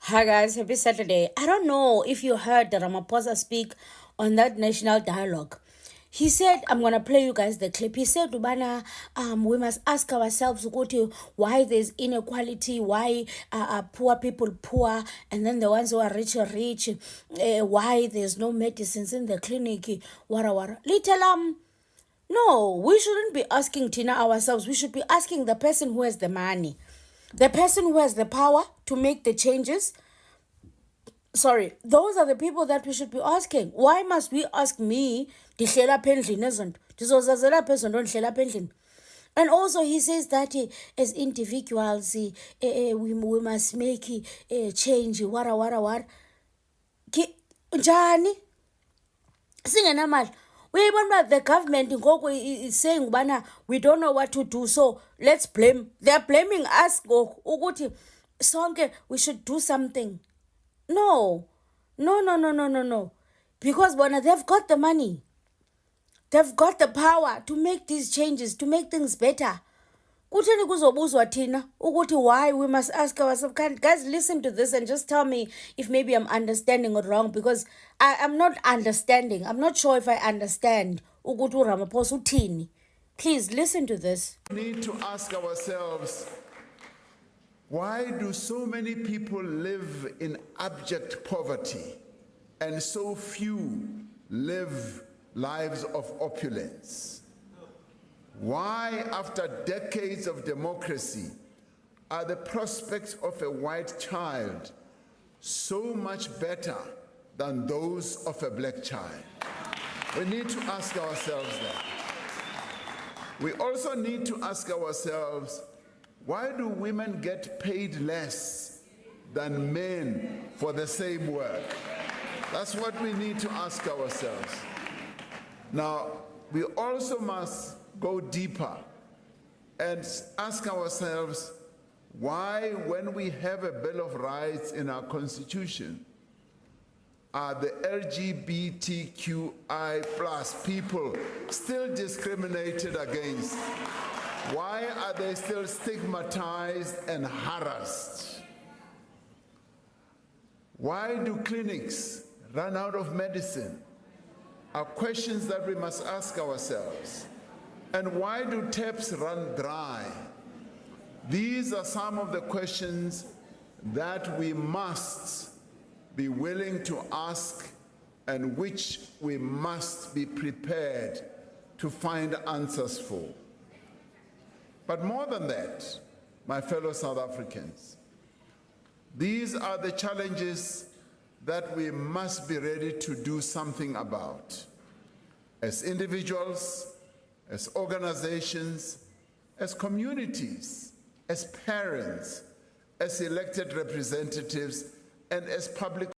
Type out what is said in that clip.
Hi guys, happy Saturday. I don't know if you heard Ramaphosa speak on that national dialogue. He said, I'm gonna play you guys the clip. He said, Ubana, we must ask ourselves ukuthi, why there's inequality, why are poor people poor, and then the ones who are rich, why there's no medicines in the clinic, wara. Little no, we shouldn't be asking Tina ourselves. We should be asking the person who has the money, the person who has the power to make the changes. Sorry, those are the people that we should be asking. Why must we ask me? And also he says that as individuals, we must make change. Wara. Njani? Singenamali. The government is saying we don't know what to do, so let's blame. They're blaming us. Ukuthi sonke we should do something. No. Because they've got the money. They've got the power to make these changes, to make things better. Kutheni kuzobuzwa thina ukuthi why we must ask ourselves. Guys, listen to this and just tell me if maybe I'm understanding it wrong, because I'm not understanding. I'm not sure if I understand ukuthi uRamaphosa uthini. Please listen to this. We need to ask ourselves, why do so many people live in abject poverty and so few live lives of opulence? Why, after decades of democracy, are the prospects of a white child so much better than those of a black child? We need to ask ourselves that. We also need to ask ourselves, why do women get paid less than men for the same work? That's what we need to ask ourselves. Now, we also must go deeper and ask ourselves why, when we have a Bill of Rights in our Constitution, are the LGBTQI plus people still discriminated against? Why are they still stigmatized and harassed? Why do clinics run out of medicine? Are questions that we must ask ourselves. And why do taps run dry? These are some of the questions that we must be willing to ask and which we must be prepared to find answers for. But more than that, my fellow South Africans, these are the challenges that we must be ready to do something about. As individuals, as organizations, as communities, as parents, as elected representatives, and as public